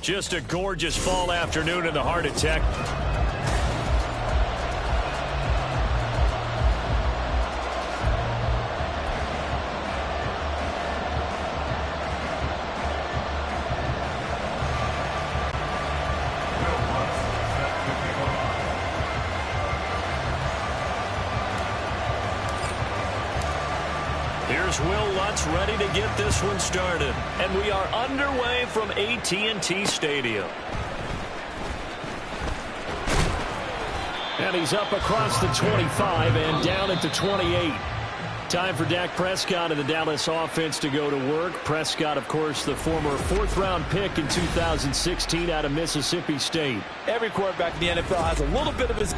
Just a gorgeous fall afternoon in the heart of Tech. Here's Will Lutz ready to get this one started. And we are underway from AT&T Stadium. And he's up across the 25 and down at the 28. Time for Dak Prescott and the Dallas offense to go to work. Prescott, of course, the former fourth-round pick in 2016 out of Mississippi State. Every quarterback in the NFL has a little bit of his...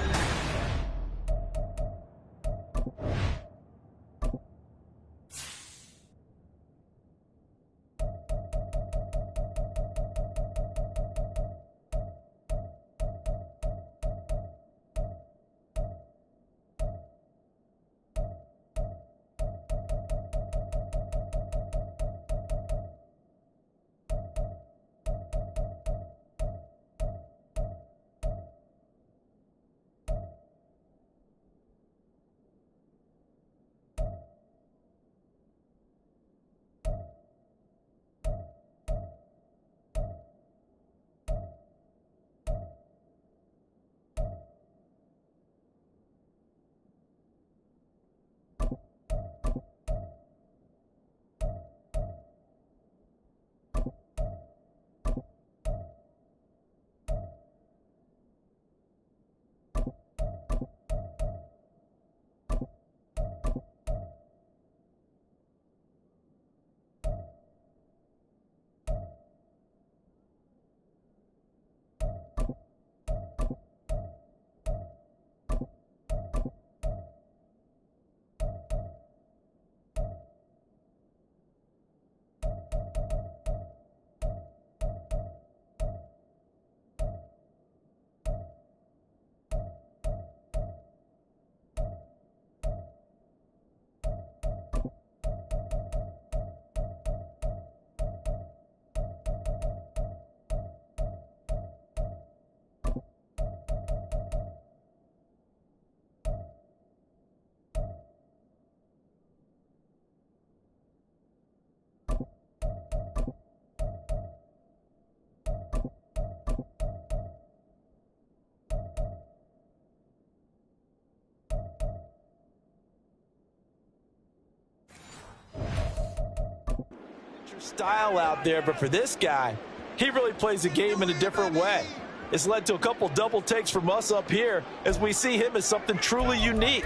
style out there, but for this guy, he really plays the game in a different way. It's led to a couple double takes from us up here as we see him as something truly unique.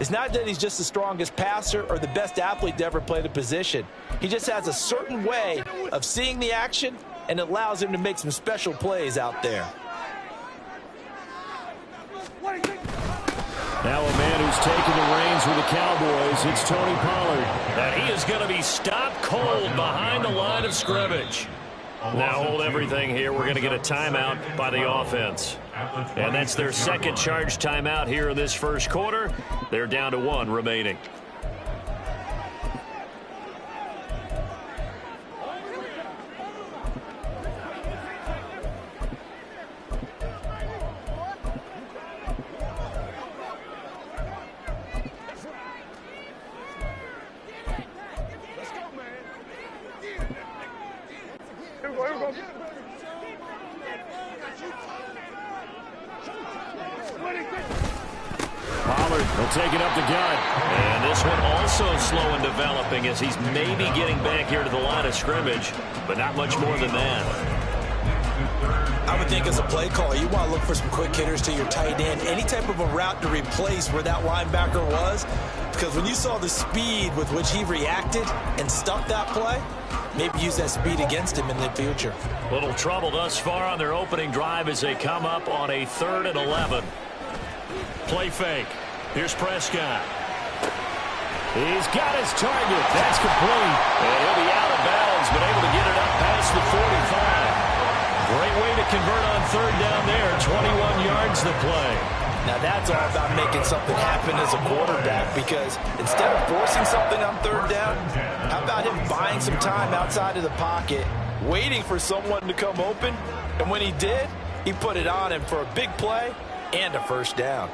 It's not that he's just the strongest passer or the best athlete to ever play the position. He just has a certain way of seeing the action, and it allows him to make some special plays out there. Now a man who's taken the reins with the Cowboys, it's Tony Pollard. And he is going to be stopped cold behind the line of scrimmage. Now hold everything here. We're going to get a timeout by the offense. And that's their second charge timeout here in this first quarter. They're down to one remaining. Take it up the gut. And this one also slow in developing as he's maybe getting back here to the line of scrimmage, but not much more than that. I would think as a play caller, you want to look for some quick hitters to your tight end, any type of a route to replace where that linebacker was, because when you saw the speed with which he reacted and stuffed that play, maybe use that speed against him in the future. Little trouble thus far on their opening drive as they come up on a 3rd and 11. Play fake. Here's Prescott. He's got his target. That's complete. And he'll be out of bounds, but able to get it up past the 45. Great way to convert on 3rd down there. 21 yards to play. Now that's all about making something happen as a quarterback, because instead of forcing something on 3rd down, how about him buying some time outside of the pocket, waiting for someone to come open, and when he did, he put it on him for a big play and a first down.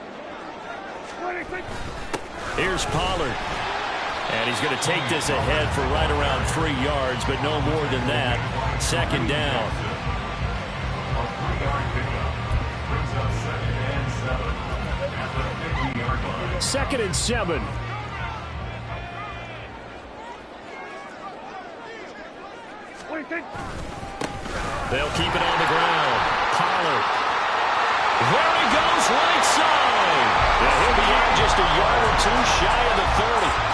Here's Pollard. And he's going to take this ahead for right around 3 yards, but no more than that. Second down. Second and 7. They'll keep it on the ground. Pollard. There he goes, right side. And he'll be out just a yard or two shy of the 30.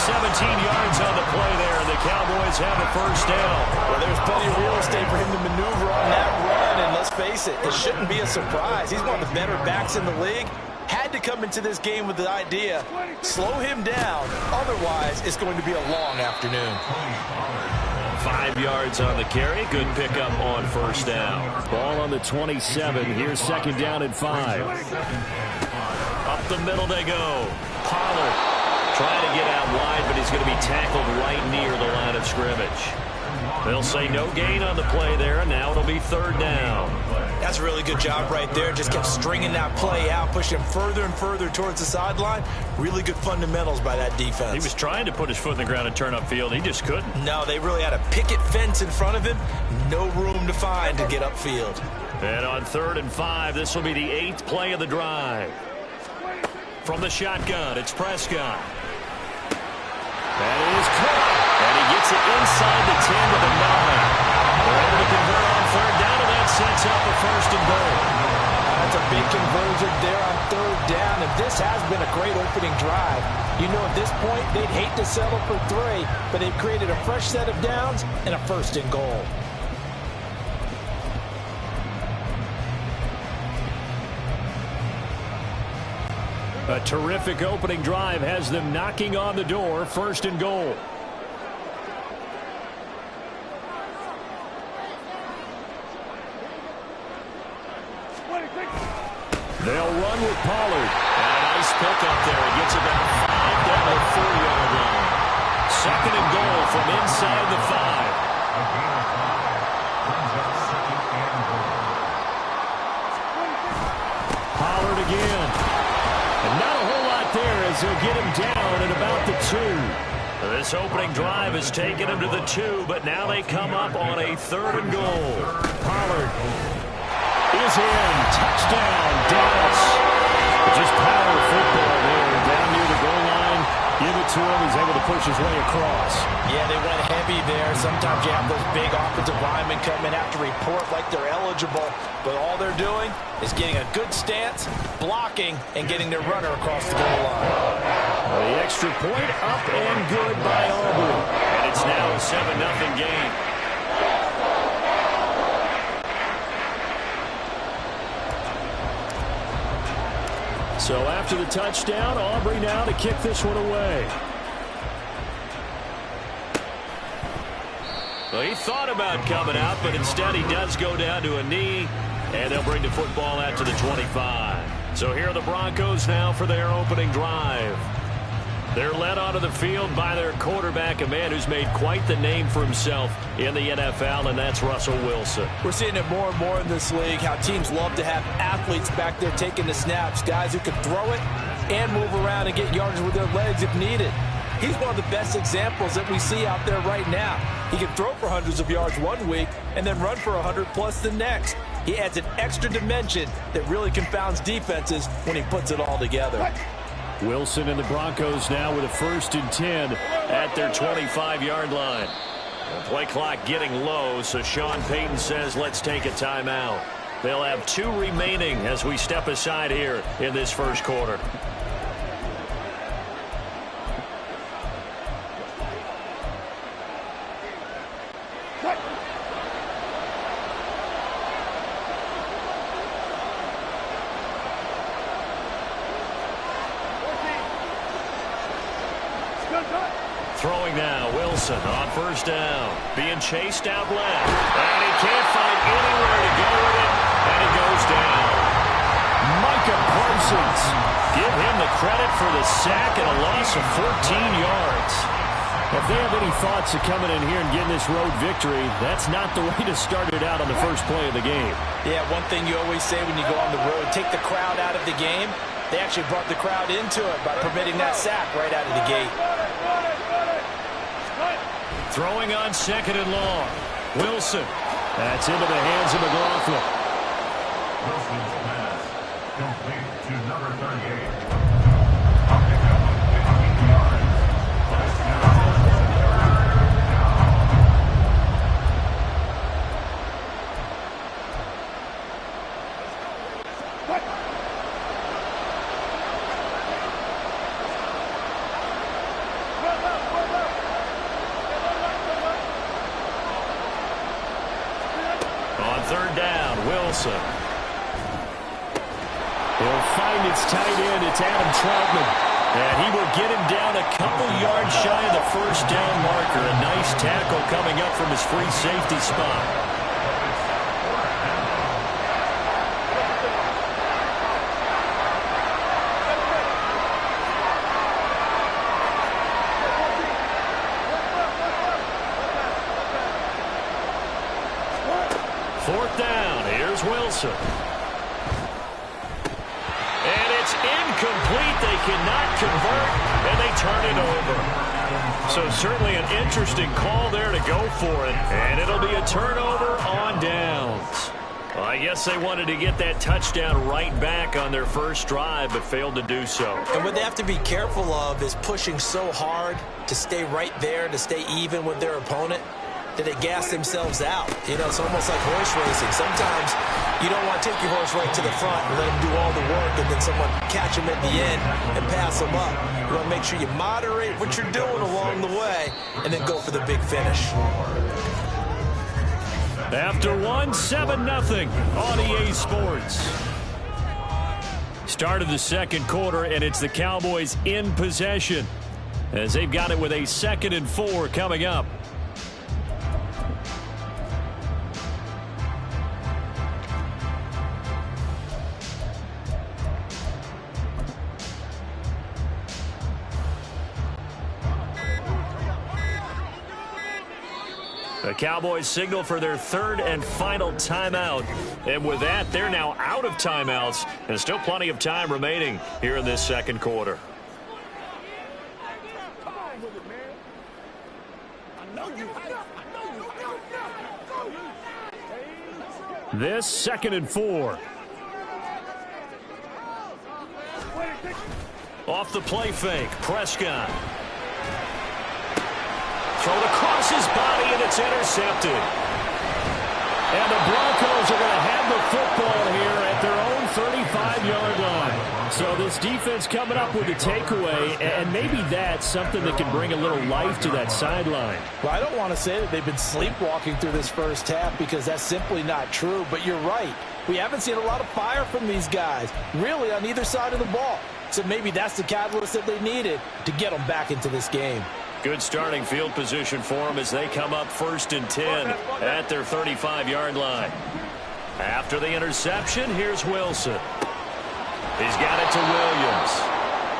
17 yards on the play there, and the Cowboys have a first down. Well, there's plenty of real estate for him to maneuver on that run, and let's face it, it shouldn't be a surprise. He's one of the better backs in the league. Had to come into this game with the idea, slow him down, otherwise it's going to be a long afternoon. 5 yards on the carry. Good pickup on first down. Ball on the 27. Here's second down and 5. Up the middle they go. Pollard trying to get out wide, but he's going to be tackled right near the line of scrimmage. They'll say no gain on the play there, and now it'll be third down. That's a really good job right there. Just kept stringing that play out, pushing him further and further towards the sideline. Really good fundamentals by that defense. He was trying to put his foot in the ground and turn upfield. He just couldn't. No, they really had a picket fence in front of him. No room to find to get upfield. And on third and 5, this will be the 8th play of the drive. From the shotgun, it's Prescott. That is caught. And he gets it inside the 10 to the 9. They're able to convert on third down, and that sets up a first and goal. That's a big conversion there on third down. And this has been a great opening drive. You know, at this point, they'd hate to settle for 3, but they've created a fresh set of downs and a first and goal. A terrific opening drive has them knocking on the door. First and goal. They'll run with Pollard. And a nice pickup there. He gets about 5 down the 4-yard line. Second and goal from inside the 5. Pollard again. And not a whole lot there as they'll get him down at about the 2. This opening drive has taken him to the 2, but now they come up on a third and goal. Pollard is in. Touchdown, Dallas. Just power football there. Down near the goal line. Give it to him. He's able to push his way across. Yeah, they went heavy there. Sometimes you have those big offensive linemen come in after report like they're eligible, but all they're doing is getting a good stance, blocking, and getting their runner across the goal line. The extra point up and good by Auburn. And it's now a 7-0 game. So after the touchdown, Aubrey now to kick this one away. Well, he thought about coming out, but instead he does go down to a knee, and they'll bring the football out to the 25. So here are the Broncos now for their opening drive. They're led onto the field by their quarterback, a man who's made quite the name for himself in the NFL, and that's Russell Wilson. We're seeing it more and more in this league, how teams love to have athletes back there taking the snaps, guys who can throw it and move around and get yardage with their legs if needed. He's one of the best examples that we see out there right now. He can throw for hundreds of yards one week and then run for 100+ the next. He adds an extra dimension that really confounds defenses when he puts it all together. Wilson and the Broncos now with a 1st and 10 at their 25-yard line. The play clock getting low, so Sean Payton says let's take a timeout. They'll have 2 remaining as we step aside here in this first quarter. Throwing now, Wilson on 1st down. Being chased out left. And he can't find anywhere to go with it. And he goes down. Micah Parsons. Give him the credit for the sack and a loss of 14 yards. If they have any thoughts of coming in here and getting this road victory, that's not the way to start it out on the first play of the game. Yeah, one thing you always say when you go on the road, take the crowd out of the game. They actually brought the crowd into it by permitting that sack right out of the gate. Throwing on second and long. Wilson. That's into the hands of McLaughlin. Wilson's pass complete to number 38. Third down, Wilson. He'll find its tight end. It's Adam Troutman. And he will get him down a couple yards shy of the first down marker. A nice tackle coming up from his free safety spot. Fourth down, here's Wilson. And it's incomplete. They cannot convert, and they turn it over. So certainly an interesting call there to go for it. And it'll be a turnover on downs. Well, I guess they wanted to get that touchdown right back on their first drive, but failed to do so. And what they have to be careful of is pushing so hard to stay right there, to stay even with their opponent, that they gas themselves out. You know, it's almost like horse racing. Sometimes you don't want to take your horse right to the front and let them do all the work and then someone catch them at the end and pass them up. You want to make sure you moderate what you're doing along the way and then go for the big finish. After one, 7-0 on EA Sports. Start of the second quarter, and it's the Cowboys in possession as they've got it with a 2nd and 4 coming up. The Cowboys signal for their 3rd and final timeout. And with that, they're now out of timeouts. And still plenty of time remaining here in this second quarter. This 2nd and 4. Off the play fake, Prescott. Thrown across his body, and it's intercepted. And the Broncos are going to have the football here at their own 35-yard line. So this defense coming up with a takeaway, and maybe that's something that can bring a little life to that sideline. Well, I don't want to say that they've been sleepwalking through this first half because that's simply not true. But you're right. We haven't seen a lot of fire from these guys, really, on either side of the ball. So maybe that's the catalyst that they needed to get them back into this game. Good starting field position for them as they come up 1st and 10 at their 35-yard line. After the interception, here's Wilson. He's got it to Williams.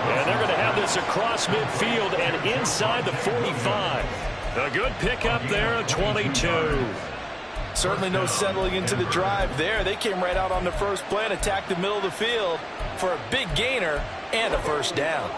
And they're going to have this across midfield and inside the 45. A good pickup there at 22. Certainly no settling into the drive there. They came right out on the first play and attacked the middle of the field for a big gainer and a first down.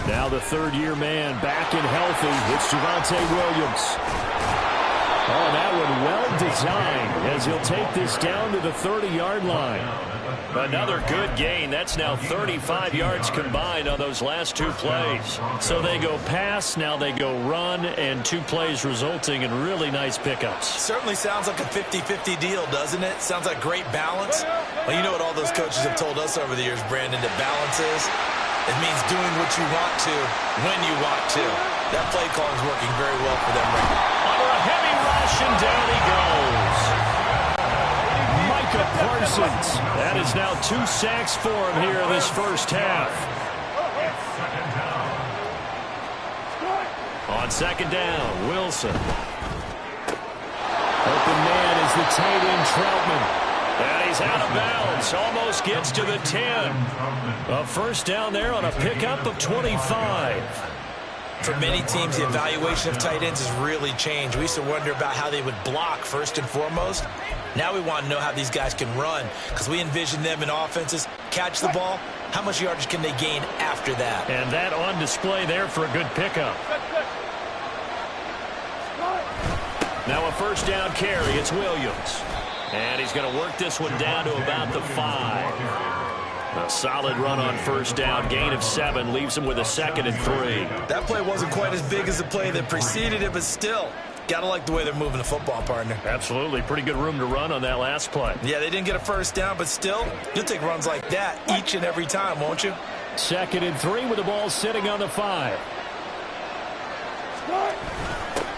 Now the 3rd-year man back and healthy. It's Javonte Williams. Oh, that one well designed as he'll take this down to the 30-yard line. Another good gain. That's now 35 yards combined on those last 2 plays. So they go pass, now they go run, and 2 plays resulting in really nice pickups. Certainly sounds like a 50-50 deal, doesn't it? Sounds like great balance. Well, you know what all those coaches have told us over the years, Brandon, that balance is? It means doing what you want to, when you want to. That play calling is working very well for them right now. Under a heavy rush, and down he goes. Micah Parsons. That is now 2 sacks for him here in this first half. On second down, Wilson. Open man is the tight end, Troutman. And he's out of bounds. Almost gets to the 10. A first down there on a pickup of 25. For many teams, the evaluation of tight ends has really changed. We used to wonder about how they would block first and foremost. Now we want to know how these guys can run, because we envision them in offenses catch the ball. How much yardage can they gain after that? And that on display there for a good pickup. Now a first down carry. It's Williams. And he's going to work this one down to about the 5. A solid run on first down. Gain of 7 leaves him with a 2nd and 3. That play wasn't quite as big as the play that preceded it, but still, got to like the way they're moving the football, partner. Absolutely. Pretty good room to run on that last play. Yeah, they didn't get a first down, but still, you'll take runs like that each and every time, won't you? 2nd and 3 with the ball sitting on the 5.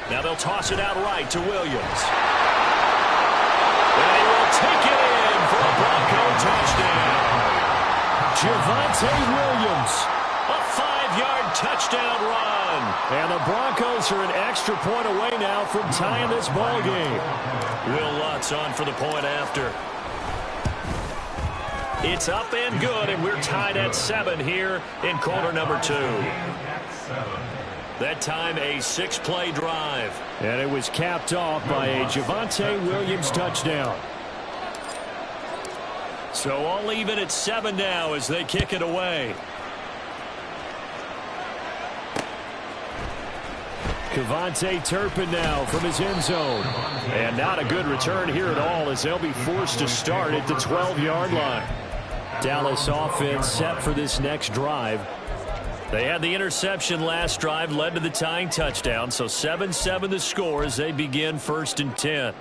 Now they'll toss it out right to Williams. And he will take it in for a Bronco touchdown. Javonte Williams, a 5-yard touchdown run. And the Broncos are an extra point away now from tying this ball game. Will Lutz on for the point after. It's up and good, and we're tied at 7 here in quarter number 2. That time a 6-play drive. And it was capped off by a Javonte Williams touchdown. So all even at 7 now as they kick it away. Kevontae Turpin now from his end zone. And not a good return here at all as they'll be forced to start at the 12-yard line. Dallas offense set for this next drive. They had the interception last drive, led to the tying touchdown. So 7-7 the score as they begin 1st and 10.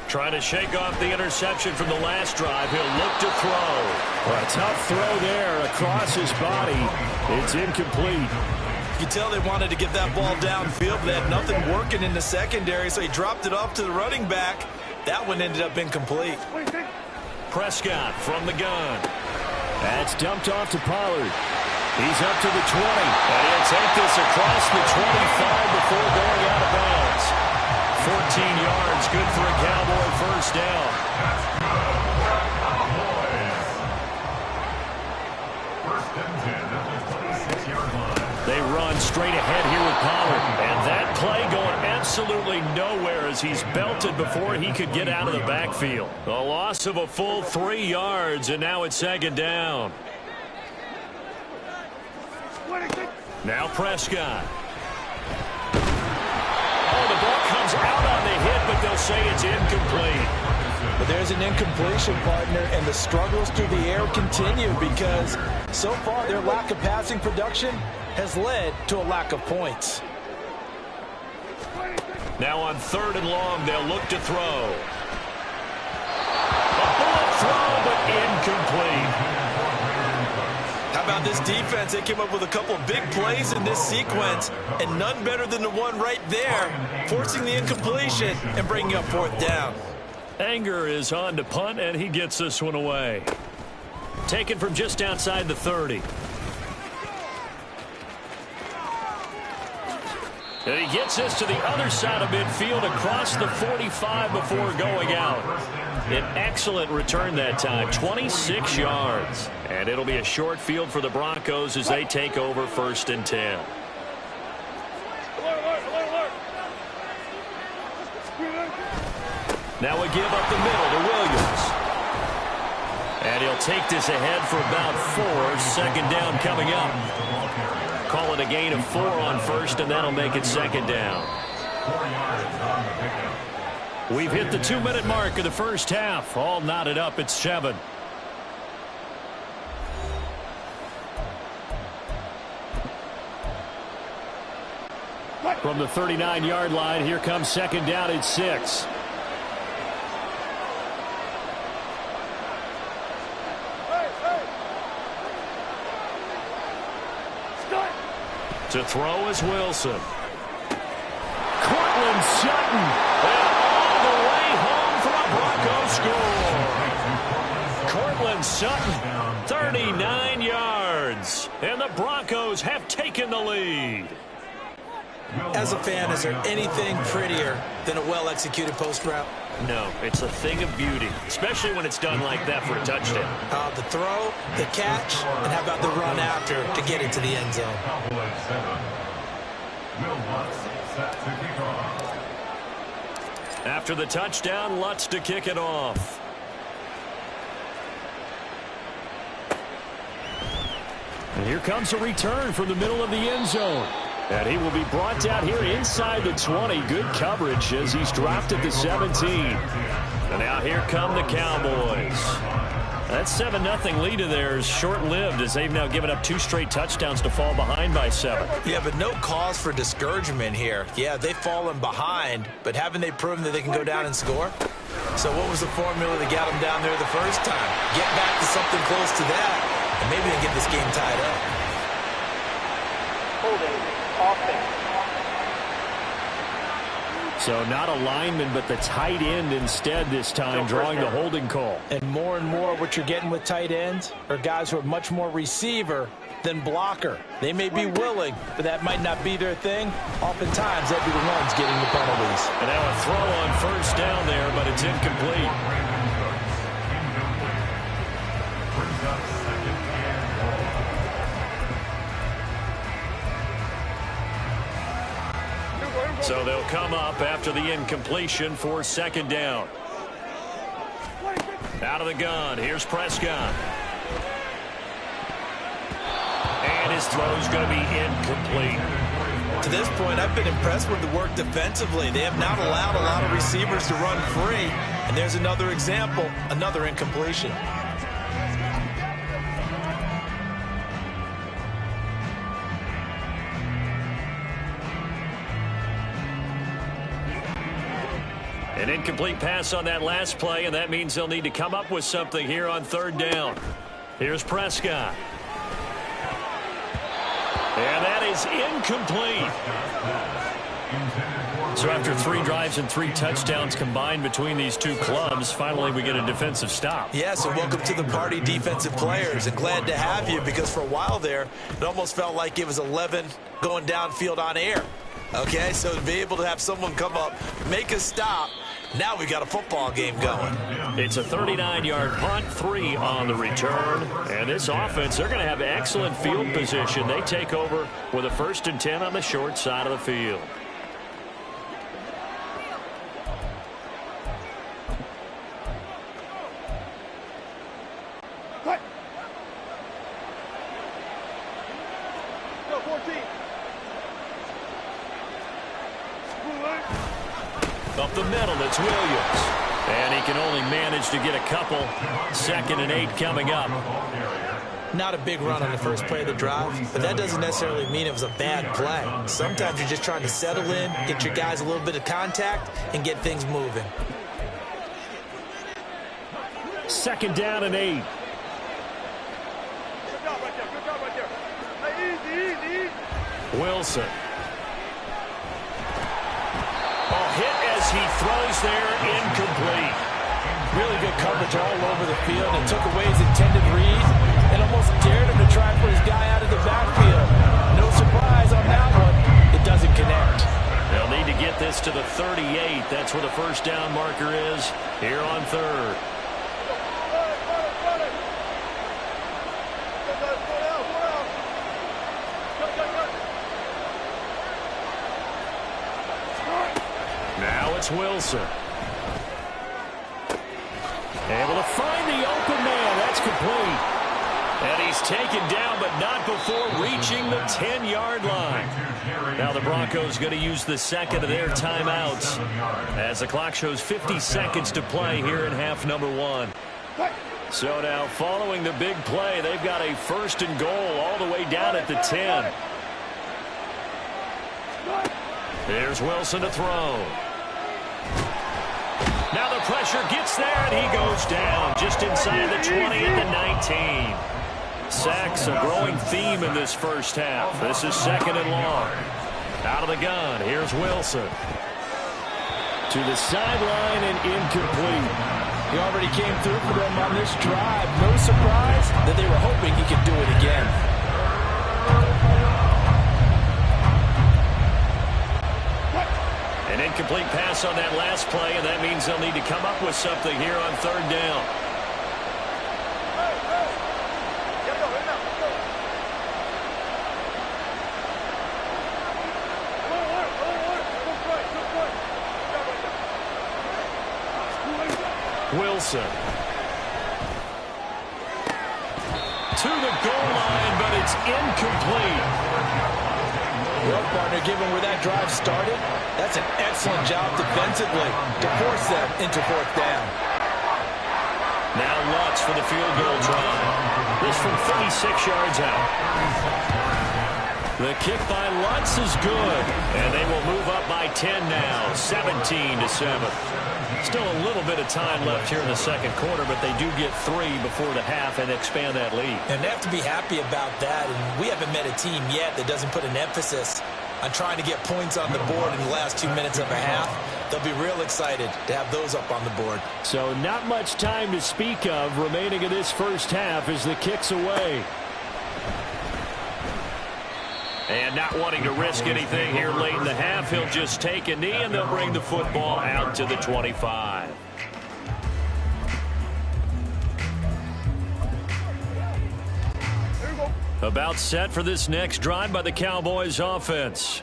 Trying to shake off the interception from the last drive. He'll look to throw. A tough throw there across his body. It's incomplete. You can tell they wanted to get that ball downfield, but they had nothing working in the secondary, so he dropped it off to the running back. That one ended up incomplete. Prescott from the gun. That's dumped off to Pollard. He's up to the 20. And he'll take this across the 25 before going out of bounds. 14 yards, good for a Cowboy first down. They run straight ahead here with Pollard. And that play going absolutely nowhere as he's belted before he could get out of the backfield. A loss of a full 3 yards, and now it's 2nd down. Now Prescott. Oh, the ball comes out on the hit, but they'll say it's incomplete. But there's an incompletion, partner, and the struggles through the air continue because so far their lack of passing production has led to a lack of points. Now on 3rd and long, they'll look to throw. A bullet throw, but incomplete. How about this defense? They came up with a couple of big plays in this sequence, and none better than the one right there, forcing the incompletion and bringing up 4th down. Anger is on to punt, and he gets this one away. Taken from just outside the 30. And he gets this to the other side of midfield across the 45 before going out. An excellent return that time, 26 yards. And it'll be a short field for the Broncos as they take over 1st and 10. Now a give up the middle to Williams. And he'll take this ahead for about 4. 2nd down coming up. Call it a gain of 4 on 1st, and that'll make it 2nd down. We've hit the 2-minute mark of the first half. All knotted up at 7. From the 39-yard line, here comes 2nd down at 6. To throw is Wilson. Cortland Sutton. And all the way home for a Bronco score. Cortland And Sutton, 39 yards. And the Broncos have taken the lead. As a fan, is there anything prettier than a well-executed post route? No, it's a thing of beauty, especially when it's done like that for a touchdown. The throw, the catch, and how about the run after to get into the end zone? After the touchdown, Lutz to kick it off. And here comes a return from the middle of the end zone. And he will be brought down here inside the 20. Good coverage as he's dropped at the 17. And now here come the Cowboys. That 7-0 lead of theirs short-lived as they've now given up 2 straight touchdowns to fall behind by 7. Yeah, but no cause for discouragement here. Yeah, they've fallen behind, but haven't they proven that they can go down and score? So what was the formula that got them down there the first time? Get back to something close to that, and maybe they get this game tied up. Holding. Offense. So not a lineman, but the tight end instead this time, drawing the holding call. And more what you're getting with tight ends are guys who are much more receiver than blocker. They may be willing, but that might not be their thing. Oftentimes, they'll be the ones getting the penalties. And now a throw on first down there, but it's incomplete. So they'll come up after the incompletion for second down. Out of the gun, here's Prescott. And his throw's going to be incomplete. To this point, I've been impressed with the work defensively. They have not allowed a lot of receivers to run free. And there's another example, another incompletion. An incomplete pass on that last play, and that means they'll need to come up with something here on third down. Here's Prescott. And that is incomplete. So after 3 drives and 3 touchdowns combined between these two clubs, finally we get a defensive stop. Yes, and welcome to the party, defensive players. And glad to have you, because for a while there, it almost felt like it was 11 going downfield on air. Okay, so to be able to have someone come up, make a stop, now we got a football game going. It's a 39-yard punt, 3 on the return. And this offense, they're going to have excellent field position. They take over with a 1st and 10 on the short side of the field. Up the middle, it's Williams. And he can only manage to get a couple. 2nd and 8 coming up. Not a big run on the first play of the drive, but that doesn't necessarily mean it was a bad play. Sometimes you're just trying to settle in, get your guys a little bit of contact, and get things moving. 2nd down and 8. Wilson. Hit as he throws there, incomplete. Really good coverage all over the field, and took away his intended read and almost dared him to try and put his guy out of the backfield. No surprise on that one. It doesn't connect. They'll need to get this to the 38. That's where the first down marker is here on third. Now it's Wilson. Able to find the open man. That's complete. And he's taken down, but not before reaching the 10-yard line. Now the Broncos going to use the second of their timeouts as the clock shows 50 seconds to play here in half number 1. So now following the big play, they've got a 1st and goal all the way down at the 10. Here's Wilson to throw. Now the pressure gets there, and he goes down just inside the 20 at the 19. Sacks, a growing theme in this first half. This is 2nd and long. Out of the gun, here's Wilson. To the sideline and incomplete. He already came through for them on this drive. No surprise that they were hoping he could do it again. An incomplete pass on that last play, and that means they'll need to come up with something here on third down. Wilson. To the goal line, but it's incomplete. Well, partner, given where that drive started, that's an excellent job defensively to force them into fourth down. Now Lutz for the field goal try. This from 36 yards out. The kick by Lutz is good, and they will move up by 10 now, 17-7. Still a little bit of time left here in the second quarter, but they do get 3 before the half and expand that lead. And they have to be happy about that, and we haven't met a team yet that doesn't put an emphasis on trying to get points on the board in the last 2 minutes of a half. They'll be real excited to have those up on the board. So not much time to speak of remaining in this first half as the kick's away. And not wanting to risk anything here late in the half, he'll just take a knee, and they'll bring the football out to the 25. About set for this next drive by the Cowboys offense.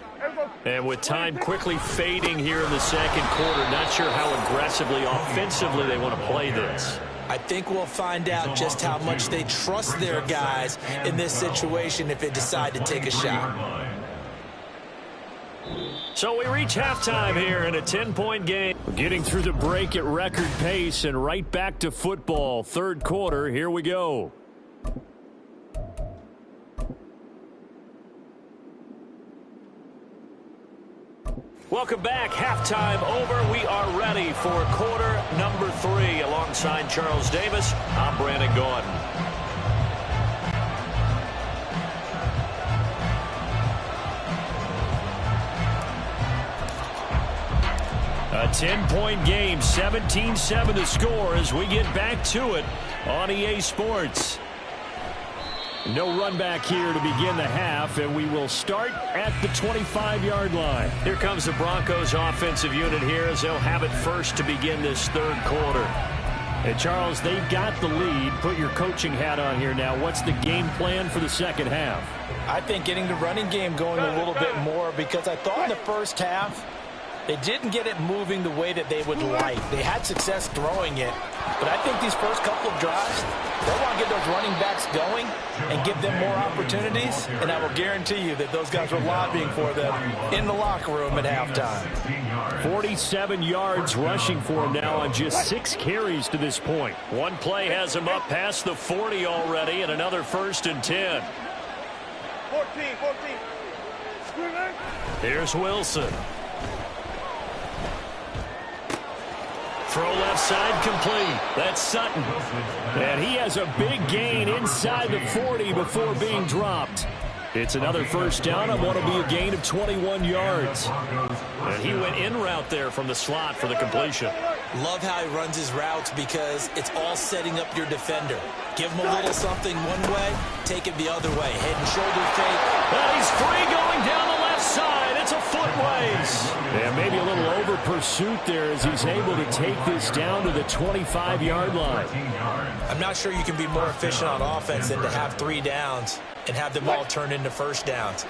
And with time quickly fading here in the second quarter, not sure how aggressively, offensively they want to play this. I think we'll find out just how much they trust their guys in this situation if they decide to take a shot. So we reach halftime here in a 10-point game. We're getting through the break at record pace and right back to football. Third quarter, here we go. Welcome back. Halftime over. We are ready for quarter number 3. Alongside Charles Davis, I'm Brandon Gordon. A 10-point game, 17-7 to score as we get back to it on EA Sports. No run back here to begin the half, and we will start at the 25-yard line. Here comes the Broncos offensive unit here as they'll have it first to begin this third quarter. And Charles, they've got the lead. Put your coaching hat on here now. What's the game plan for the second half? I think getting the running game going a little bit more, because I thought in the first half they didn't get it moving the way that they would like. They had success throwing it, but I think these first couple of drives, they want to get those running backs going and give them more opportunities, and I will guarantee you that those guys were lobbying for them in the locker room at halftime. 47 yards rushing for him now on just 6 carries to this point. One play has him up past the 40 already, and another 1st and 10. 14. Here's Wilson. Throw left side complete. That's Sutton. And he has a big gain inside the 40 before being dropped. It's another first down on what will be a gain of 21 yards. And he went in route there from the slot for the completion. Love how he runs his routes because it's all setting up your defender. Give him a little something one way, take it the other way. Head and shoulder fake. And he's free going down the left side. It's a footways. And maybe a little over pursuit there as he's able to take this down to the 25-yard line. I'm not sure you can be more efficient on offense than to have 3 downs and have them all turn into first downs.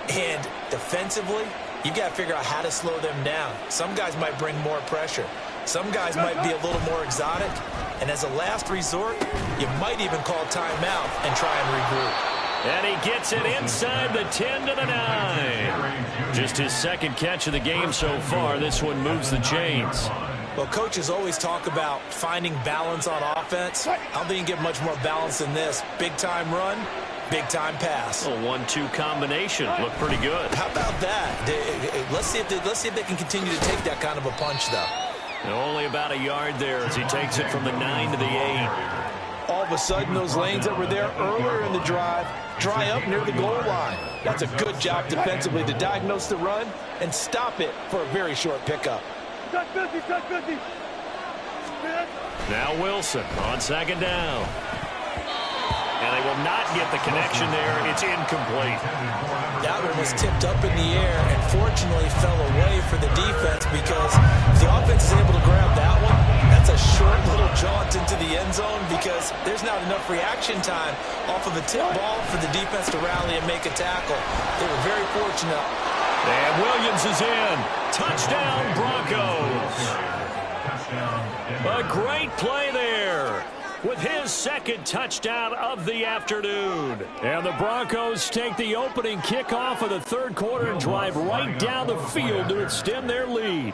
And defensively, you got to figure out how to slow them down. Some guys might bring more pressure. Some guys might be a little more exotic. And as a last resort, you might even call timeout and try and regroup. And he gets it inside the 10 to the 9. Just his second catch of the game so far. This one moves the chains. Well, coaches always talk about finding balance on offense. I don't think you can get much more balance than this. Big-time run, big-time pass. A 1-2 combination. Looked pretty good. How about that? Let's see if they can continue to take that kind of a punch, though. And only about a yard there as he takes it from the 9 to the 8. All of a sudden, those lanes that were there earlier in the drive dry up near the goal line. That's a good job defensively to diagnose the run and stop it for a very short pickup. Touch 50. Now Wilson on second down. And they will not get the connection there. It's incomplete. That one was tipped up in the air and fortunately fell away for the defense, because if the offense is able to grab that one, that's a short little jaunt into the end zone, because there's not enough reaction time off of a tip ball for the defense to rally and make a tackle. They were very fortunate. And Williams is in. Touchdown, Broncos. A great play there with his second touchdown of the afternoon. And the Broncos take the opening kickoff of the third quarter and drive right down the field to extend their lead.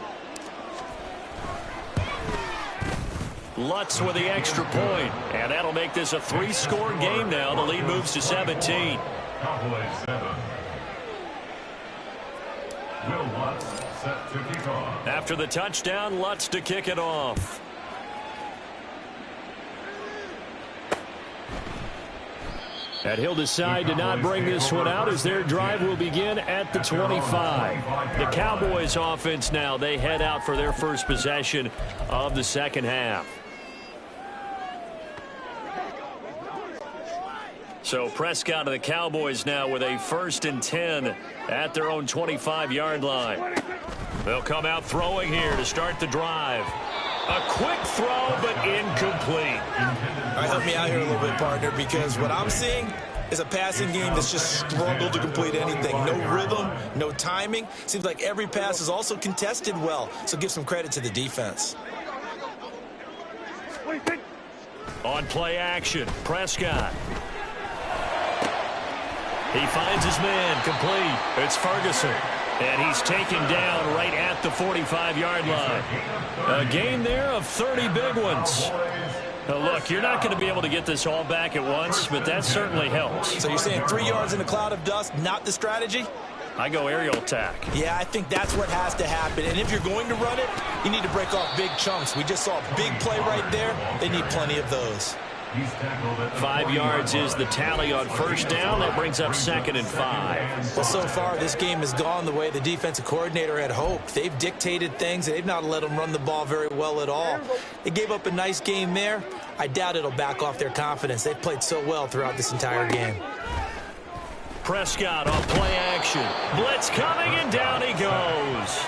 Lutz with the extra point, and that'll make this a 3-score game now. The lead moves to 17. Cowboys 7. Will Lutz set to kick off. After the touchdown, Lutz to kick it off. And he'll decide to not bring this one out as their drive will begin at the 25. The Cowboys offense now, they head out for their first possession of the second half. So Prescott and the Cowboys now with a 1st and 10 at their own 25-yard line. They'll come out throwing here to start the drive. A quick throw, but incomplete. All right, help me out here a little bit, partner, because what I'm seeing is a passing game that's just struggled to complete anything. No rhythm, no timing. Seems like every pass is also contested well, so give some credit to the defense. On play action, Prescott. He finds his man, complete. It's Ferguson. And he's taken down right at the 45-yard line. A gain there of 30 big ones. Now look, you're not going to be able to get this all back at once, but that certainly helps. So you're saying 3 yards in a cloud of dust, not the strategy? I go aerial attack. Yeah, I think that's what has to happen. And if you're going to run it, you need to break off big chunks. We just saw a big play right there. They need plenty of those. 5 yards is the tally on first down. That brings up 2nd and 5. Well, so far, this game has gone the way the defensive coordinator had hoped. They've dictated things. They've not let them run the ball very well at all. They gave up a nice game there. I doubt it'll back off their confidence. They've played so well throughout this entire game. Prescott on play action. Blitz coming, and down he goes.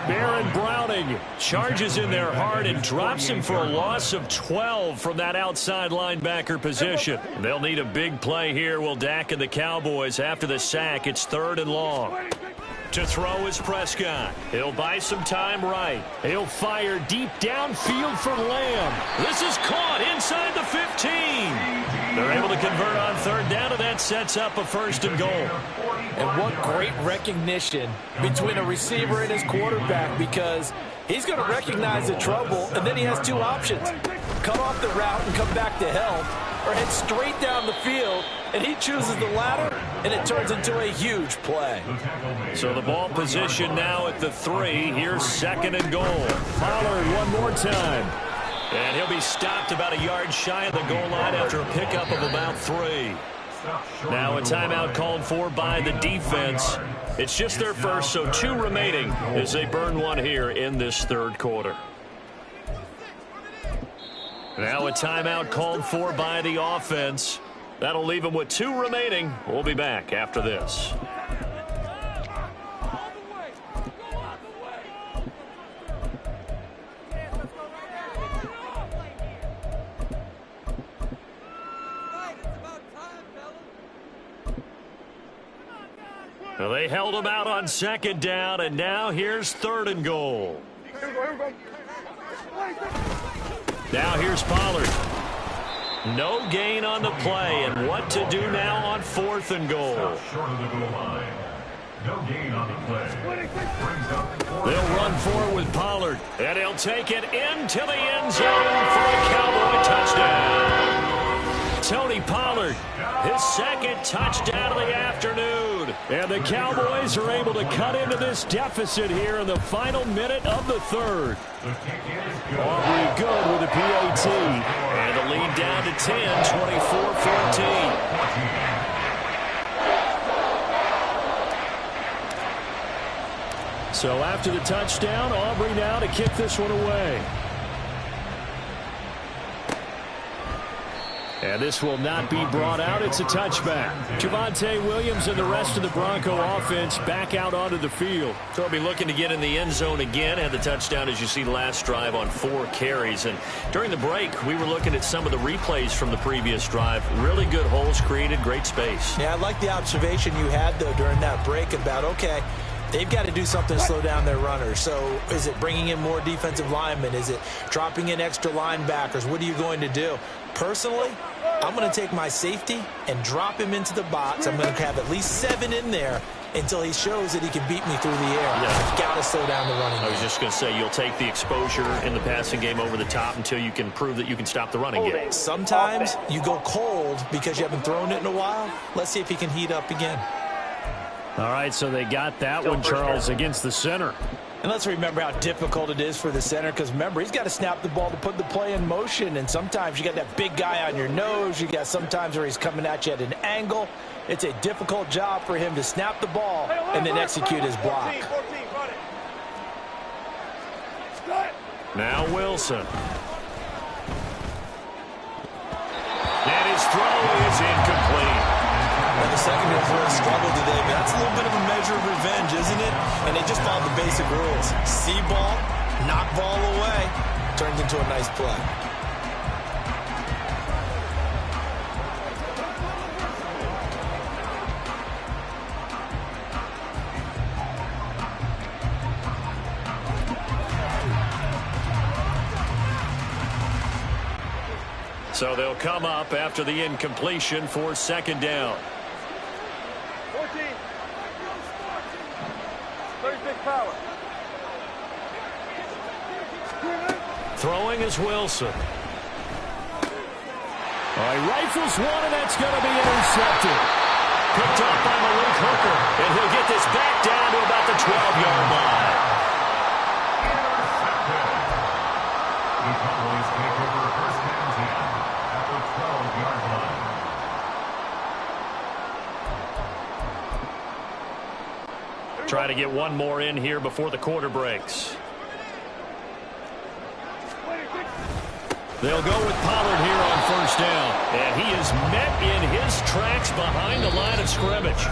Baron Browning charges in there hard and drops him for a loss of 12 from that outside linebacker position. They'll need a big play here, will Dak and the Cowboys. After the sack, it's 3rd and long. To throw is Prescott. He'll buy some time right. He'll fire deep downfield for Lamb. This is caught inside the 15. They're able to convert on 3rd down, and that sets up a 1st and goal. And what great recognition between a receiver and his quarterback, because he's going to recognize the trouble, and then he has 2 options. Cut off the route and come back to help, or head straight down the field, and he chooses the latter, and it turns into a huge play. So the ball position now at the 3. Here's 2nd and goal. Pollard one more time. And he'll be stopped about a yard shy of the goal line after a pickup of about 3. Now a timeout called for by the defense. It's just their first, so 2 remaining as they burn one here in this 3rd quarter. Now a timeout called for by the offense. That'll leave them with 2 remaining. We'll be back after this. Well, they held him out on 2nd down, and now here's 3rd and goal. Now here's Pollard. No gain on the play, and what to do now on 4th and goal. Short of the goal line. No gain on the play. They'll run forward with Pollard, and he'll take it into the end zone for a Cowboy touchdown. Tony Pollard, his 2nd touchdown of the afternoon. And the Cowboys are able to cut into this deficit here in the final minute of the 3rd. Aubrey good with the PAT. And the lead down to 10, 24-14. So after the touchdown, Aubrey now to kick this one away. And this will not be brought out. It's a touchback. Javonte Williams and the rest of the Bronco offense back out onto the field. They'll be looking to get in the end zone again. Had the touchdown, as you see, last drive on 4 carries. And during the break, we were looking at some of the replays from the previous drive. Really good holes created, great space. Yeah, I like the observation you had, though, during that break about, okay, they've got to do something to slow down their runners. So is it bringing in more defensive linemen? Is it dropping in extra linebackers? What are you going to do? Personally, I'm going to take my safety and drop him into the box. I'm going to have at least 7 in there until he shows that he can beat me through the air. Yeah. I've got to slow down the running game. I was just going to say, you'll take the exposure in the passing game over the top until you can prove that you can stop the running game. Sometimes you go cold because you haven't thrown it in a while. Let's see if he can heat up again. All right, so they got that one, Charles, against the center. And let's remember how difficult it is for the center, because remember, he's got to snap the ball to put the play in motion, and sometimes you got that big guy on your nose. You got sometimes where he's coming at you at an angle. It's a difficult job for him to snap the ball and then execute his block. 14, run it. Now Wilson. And his throw is incomplete. Well, the secondary's really struggled today, but that's a little bit of a measure of revenge, isn't it? And they just followed the basic rules. See ball, knock ball away, turns into a nice play. So they'll come up after the incompletion for second down. 14. 36 power. Throwing is Wilson. All right, rifles one, and that's going to be intercepted. Picked up by Malik Hooker, and he'll get this back down to about the 12-yard line. The Cowboys take over first and 10 at the 12-yard line. Try to get one more in here before the quarter breaks. They'll go with Pollard here on first down. And he is met in his tracks behind the line of scrimmage.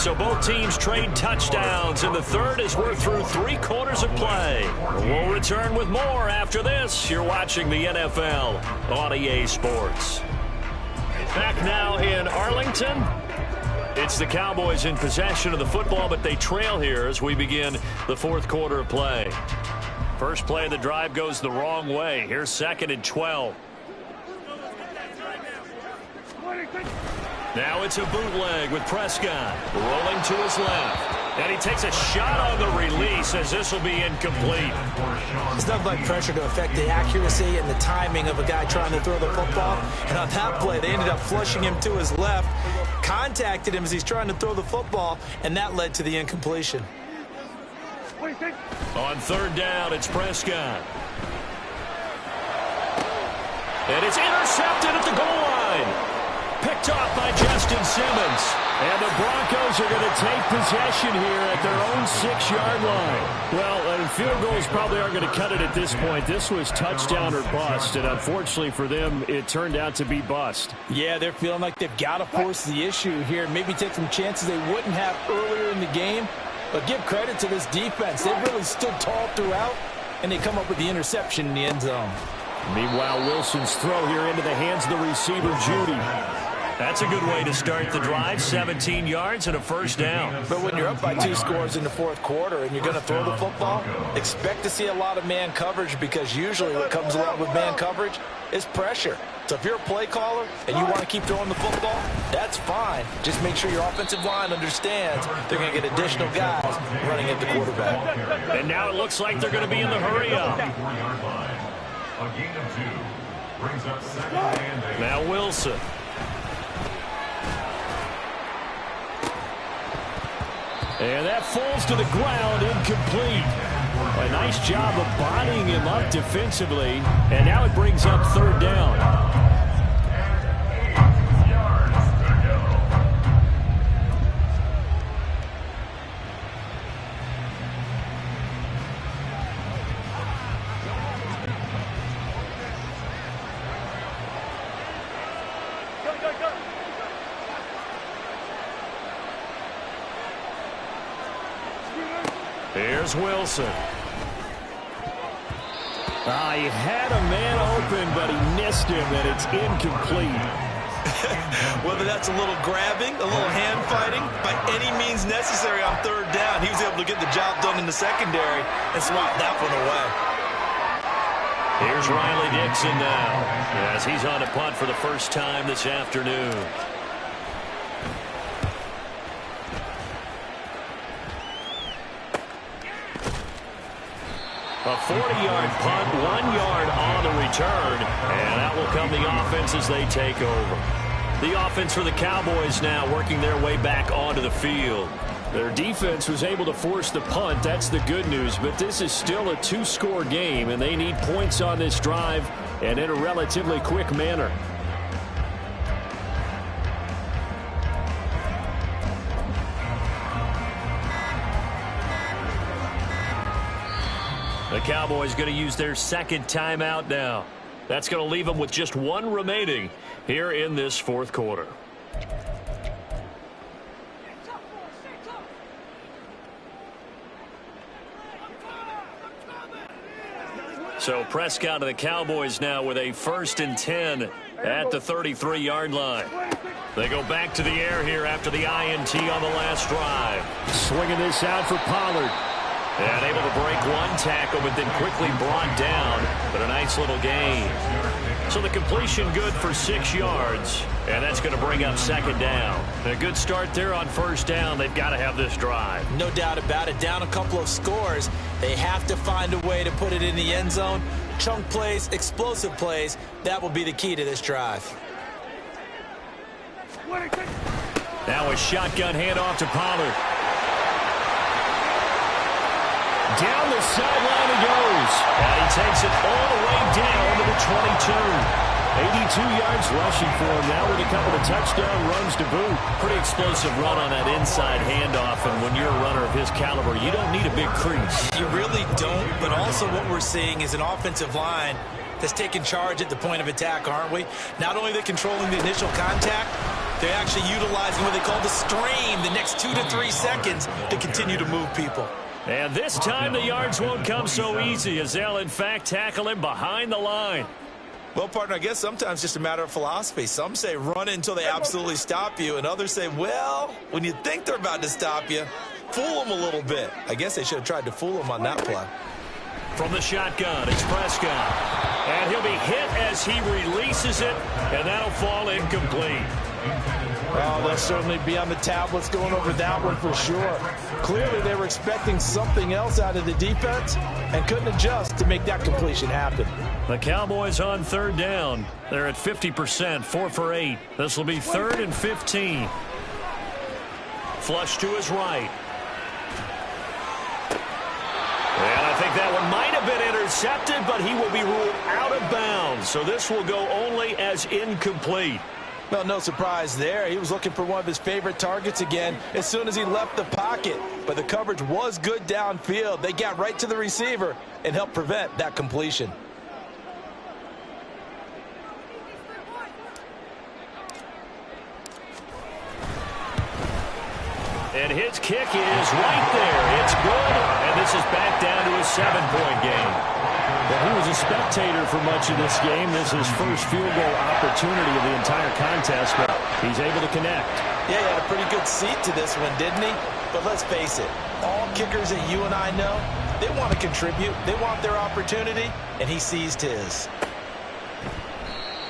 So both teams trade touchdowns in the third as we're through 3 quarters of play. We'll return with more after this. You're watching the NFL on EA Sports. Back now in Arlington. It's the Cowboys in possession of the football, but they trail here as we begin the fourth quarter of play. First play of the drive goes the wrong way. Here's second and 12. Now it's a bootleg with Prescott rolling to his left. And he takes a shot on the release as this will be incomplete. It's nothing like pressure to affect the accuracy and the timing of a guy trying to throw the football. And on that play, they ended up flushing him to his left, contacted him as he's trying to throw the football, and that led to the incompletion. On third down, it's Prescott. And it's intercepted at the goal line. Picked off by Justin Simmons. And the Broncos are going to take possession here at their own 6-yard line. Well, field goals probably aren't going to cut it at this point. This was touchdown or bust, and unfortunately for them, it turned out to be bust. Yeah, they're feeling like they've got to force the issue here. Maybe take some chances they wouldn't have earlier in the game. But give credit to this defense. They've really stood tall throughout, and they come up with the interception in the end zone. Meanwhile, Wilson's throw here into the hands of the receiver, Judy. That's a good way to start the drive. 17 yards and a first down. But when you're up by 2 scores in the fourth quarter and you're going to throw the football, expect to see a lot of man coverage, because usually what comes along with man coverage is pressure. So if you're a play caller and you want to keep throwing the football, that's fine. Just make sure your offensive line understands they're going to get additional guys running at the quarterback. And now it looks like they're going to be in the hurry-up. A gain of 2 brings up second and 8. Now Wilson. And that falls to the ground, incomplete. A nice job of bodying him up defensively. And now it brings up third down. And 8 yards to go. Here's Wilson. He had a man open, but he missed him, and it's incomplete. Whether that's a little grabbing, a little hand fighting, by any means necessary on third down, he was able to get the job done in the secondary and swat that one away. Here's Riley Dixon now, as he's on a punt for the first time this afternoon. A 40-yard punt, 1 yard on the return, and that will come the offense as they take over. The offense for the Cowboys now working their way back onto the field. Their defense was able to force the punt. That's the good news, but this is still a 2-score game, and they need points on this drive and in a relatively quick manner. The Cowboys going to use their second timeout now. That's going to leave them with just 1 remaining here in this fourth quarter. So Prescott of the Cowboys now with a 1st and 10 at the 33-yard line. They go back to the air here after the INT on the last drive. Swinging this out for Pollard. And able to break 1 tackle, but then quickly brought down. But a nice little gain. So the completion good for 6 yards. And that's going to bring up 2nd down. A good start there on 1st down. They've got to have this drive. No doubt about it. Down a couple of scores. They have to find a way to put it in the end zone. Chunk plays, explosive plays. That will be the key to this drive. Now a shotgun handoff to Pollard. Down the sideline he goes. And he takes it all the way down to the 22. 82 yards rushing for him now with a couple of touchdown runs to boot. Pretty explosive run on that inside handoff, and when you're a runner of his caliber, you don't need a big crease. You really don't, but also what we're seeing is an offensive line that's taking charge at the point of attack, aren't we? Not only are they controlling the initial contact, they're actually utilizing what they call the stream, the next 2 to 3 seconds to continue to move people. And this time the yards won't come so easy as they'll, in fact, tackle him behind the line. Well, partner, I guess sometimes it's just a matter of philosophy. Some say run it until they absolutely stop you, and others say, well, when you think they're about to stop you, fool them a little bit. I guess they should have tried to fool them on that play. From the shotgun, it's Prescott. And he'll be hit as he releases it, and that'll fall incomplete. Oh, they'll certainly be on the tablets going over that one for sure. Clearly, they were expecting something else out of the defense and couldn't adjust to make that completion happen. The Cowboys on 3rd down. They're at 50%, 4 for 8. This will be 3rd and 15. Flush to his right. And I think that one might have been intercepted, but he will be ruled out of bounds. So this will go only as incomplete. Well, no surprise there. He was looking for one of his favorite targets again as soon as he left the pocket. But the coverage was good downfield. They got right to the receiver and helped prevent that completion. And his kick is right there. It's good, and this is back down to a 7-point game. Well, he was a spectator for much of this game. This is his first field goal opportunity of the entire contest, but he's able to connect. Yeah, he had a pretty good seat to this one, didn't he? But let's face it, all kickers that you and I know, they want to contribute. They want their opportunity, and he seized his.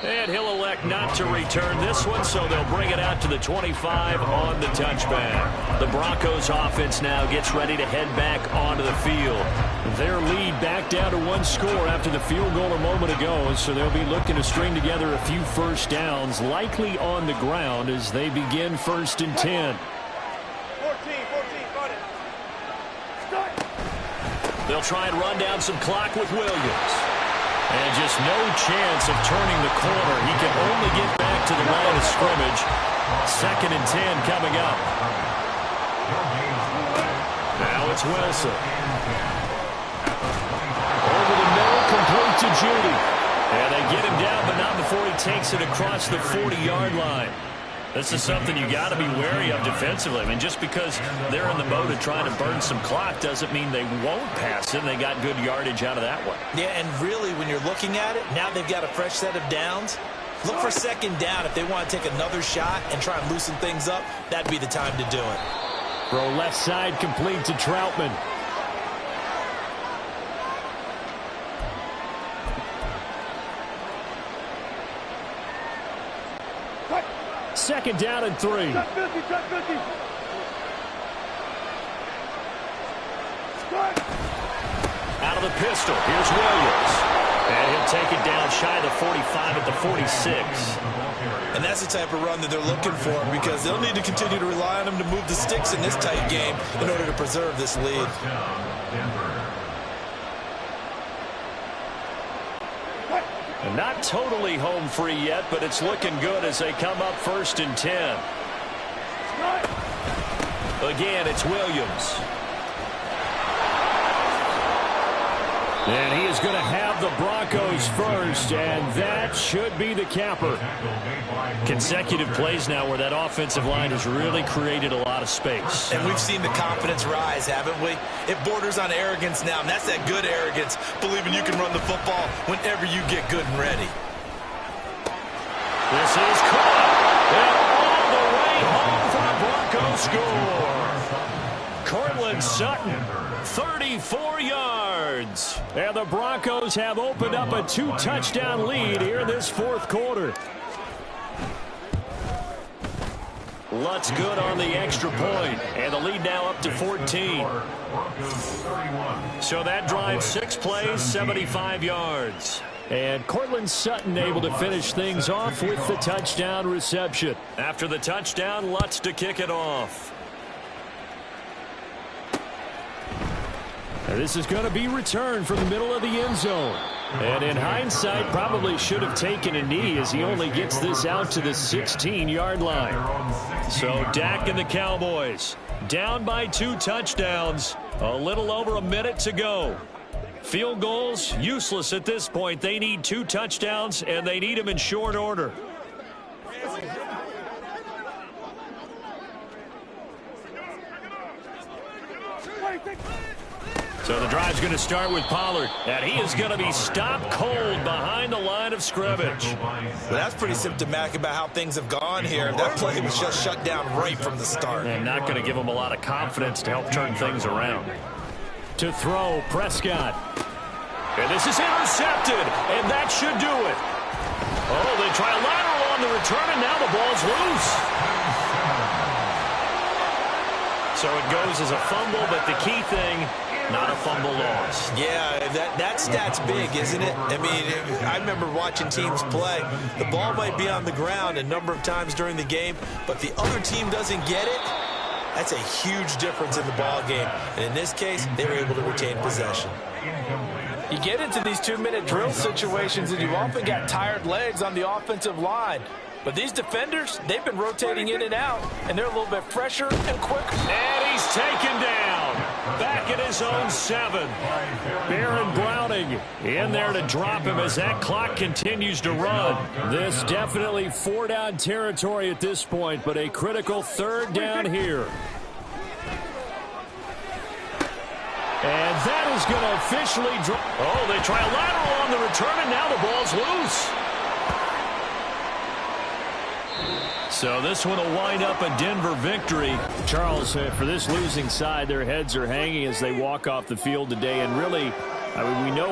And he'll elect not to return this one, so they'll bring it out to the 25 on the touchback. The Broncos offense now gets ready to head back onto the field. Their lead back down to 1 score after the field goal a moment ago, so they'll be looking to string together a few first downs, likely on the ground as they begin 1st and 10. 14, got it. Start. They'll try and run down some clock with Williams. And just no chance of turning the corner. He can only get back to the line of scrimmage. 2nd and 10 coming up. Now it's Wilson. Over the middle, complete to Judy. And they get him down, but not before he takes it across the 40-yard line. This is something you got to be wary of defensively. I mean, just because they're in the mode of trying to burn some clock doesn't mean they won't pass it. They got good yardage out of that one. Yeah, and really, when you're looking at it, now they've got a fresh set of downs. Look for second down. If they want to take another shot and try and loosen things up, that'd be the time to do it. Throw left side complete to Troutman. Second down and 3. Check 50, check 50. Out of the pistol. Here's Williams. And he'll take it down shy of the 45 at the 46. And that's the type of run that they're looking for, because they'll need to continue to rely on him to move the sticks in this tight game in order to preserve this lead. And not totally home free yet, but it's looking good as they come up 1st and 10. Again, it's Williams. And he is going to have the Broncos first, and that should be the capper. Consecutive plays now where that offensive line has really created a lot of space. And we've seen the confidence rise, haven't we? It borders on arrogance now, and that's that good arrogance, believing you can run the football whenever you get good and ready. This is caught, and all the way home for a Bronco score. Cortland Sutton, 34 yards. And the Broncos have opened up a 2-touchdown lead here in this 4th quarter. Lutz good on the extra point, and the lead now up to 14. So that drive, 6 plays, 75 yards. And Cortland Sutton able to finish things off with the touchdown reception. After the touchdown, Lutz to kick it off. And this is going to be returned from the middle of the end zone. And in hindsight, probably should have taken a knee as he only gets this out to the 16-yard line. So Dak and the Cowboys down by 2 touchdowns. A little over a minute to go. Field goals useless at this point. They need 2 touchdowns, and they need them in short order. So the drive's going to start with Pollard, and he is going to be stopped cold behind the line of scrimmage. Well, that's pretty symptomatic about how things have gone here. That play was just shut down right from the start. And not going to give him a lot of confidence to help turn things around. To throw, Prescott. And this is intercepted, and that should do it. Oh, they try a lateral on the return, and now the ball's loose. So it goes as a fumble, but the key thing, not a fumble loss. Yeah, that stat's big, isn't it? I mean, I remember watching teams play. The ball might be on the ground a number of times during the game, but the other team doesn't get it. That's a huge difference in the ball game. And in this case, they were able to retain possession. You get into these 2-minute drill situations, and you often got tired legs on the offensive line. But these defenders, they've been rotating in and out, and they're a little bit fresher and quicker. And he's taken down. Back at his own 7. Baron Browning in there to drop him as that clock continues to run. This definitely 4-down territory at this point, but a critical 3rd down here. And that is going to officially drop. Oh, they try a lateral on the return, and now the ball's loose. So this one will wind up a Denver victory. Charles, for this losing side, their heads are hanging as they walk off the field today. And really, I mean, we know